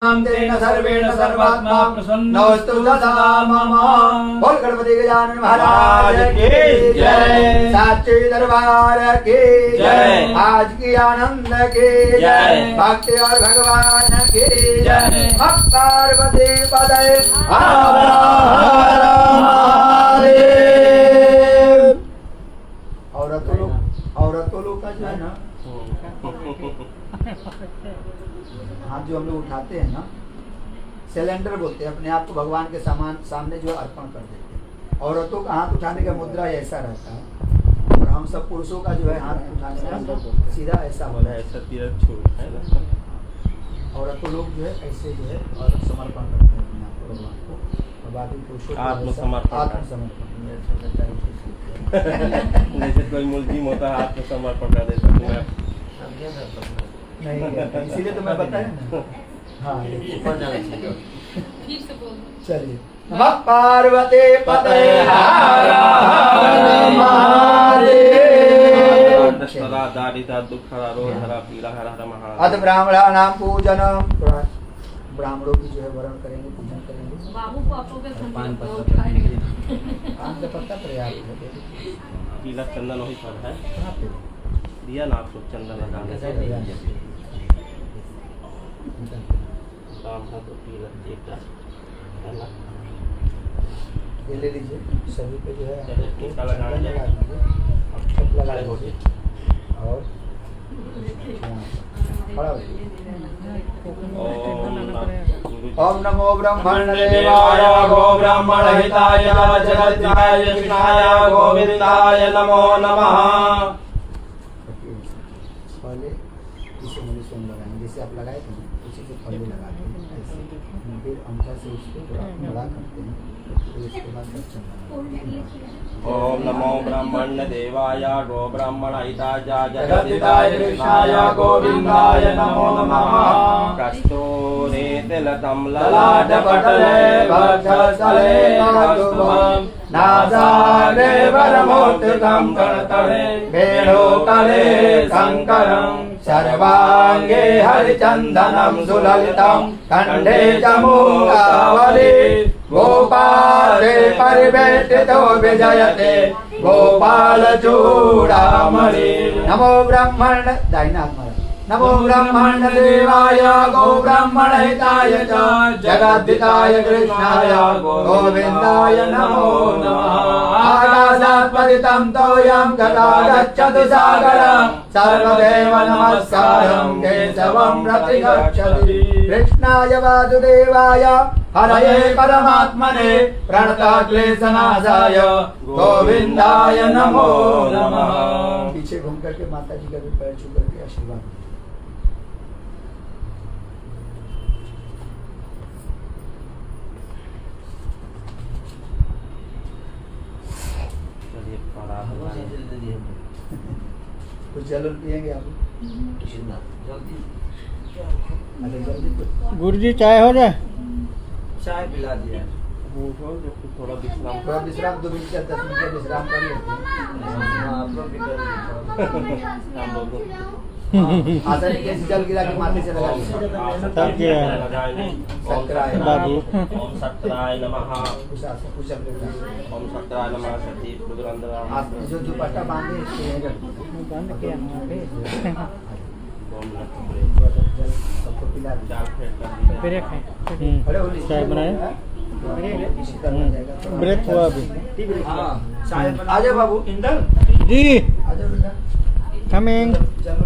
तेन सर्वेण सर्वात्मा प्रसन्नोऽस्तु सदा मम। बोल गणपति गजानन महाराज की जय, साचे दरबार की जय, आज की आनंद की जय, भक्ति और भगवान की जय। पार्वती पदे हर हर महादेव। औरतों लोग का जो है ना हाथ जो हम लोग उठाते हैं ना, सिलेंडर बोलते हैं, अपने आप को भगवान के सामने जो अर्पण कर देते हैं। औरतों का हाथ उठाने का मुद्रा ऐसा रहता है और हम सब पुरुषों का जो है हाथ उठाने का सीधा ऐसा होता है, ऐसा तीरथ छोड़ है। औरतों लोग जो है ऐसे जो है और समर्पण करते हैं अपने आप को भगवान को, और बाकी पुरुषों को आत्मसमर्पण। जैसे कोई मुल्जिम होता है आत्मसमर्पण कर देता है, नहीं इसीलिए तो मैं बताया ना। हाँ चलिए। नमः पार्वती पते हर हर महादेव। अथ ब्राह्मणानां पूजनम, ब्राह्मणों की जो है वरण करेंगे, पूजन करेंगे। पान का पत्ता पर्याप्त है। पीला चंदन वही पर है, दिया ना आप लोग चंदन लगाने से तो पीला ये ले लीजिए, सभी पे जो है टीका लगाना लगा दीजिए और खड़ा होइए। ओम नमो ब्रह्मण देवाय गो ब्राह्मण हिताय जगद्धाय कृष्णाय गोविंदाय नमो नमः। पहले इसे मुझे सोम लगाएंगे, जैसे आप लगाए थे उसी से पहले लगाते हैं, फिर अंगूठा से उसको बड़ा करते हैं, फिर उसके बाद ओम नमो ब्रह्मण्य देवाय गो ब्राह्मण हिताय जगद्धाय कृष्णाय गोविंदाय नमो नमः। कस्तूरी तिलकं ललाटपटले वक्षस्थले कौस्तुभं नासाग्रे वरमोत्तकं करतले वेणुकले शङ्करं सर्वाङ्गे हरिचन्दनं सुललितं कंठे च मूकावली गोपाले परिवेष्टितो विजयते गोपाल चूड़ामणि। नमो ब्रह्मण दाहिना हाथ मारा। नमो ब्रह्मण देवाय गो ब्राह्मण हिताय च जगद्धिताय कृष्णाय गोविंदाय नमो नमः। आकाशात् पतितं तोयं गता गच्छतु सागरं सर्वदेव नमस्कारं केशवं प्रतिगच्छति। कृष्णाय वासुदेवाय हरये परमात्मने प्रणतक्लेशनाशाय गोविंदाय नमो नमः। पीछे घूम करके माता जी का भी पैर छू करके आशीर्वाद। कुछ जल पिएंगे आप? गुरुजी चाय हो जाए? चाय पिला दिया। थोड़ा विश्राम 2 मिनट या 10 मिनट का विश्राम कर लेते हैं। आप लोग भी कर आसन के जल गिरा के माथे से लगा दीजिए। बाबू ओम सत्राय नमः। ओम सत्राय नमः। सती जो दुपट्टा बांधे सबको पिला चाय बनाए, ब्रेक हुआ अभी। आ जाओ बाबू इंदर जी, आ जाओ बेटा। कमिंग। चलो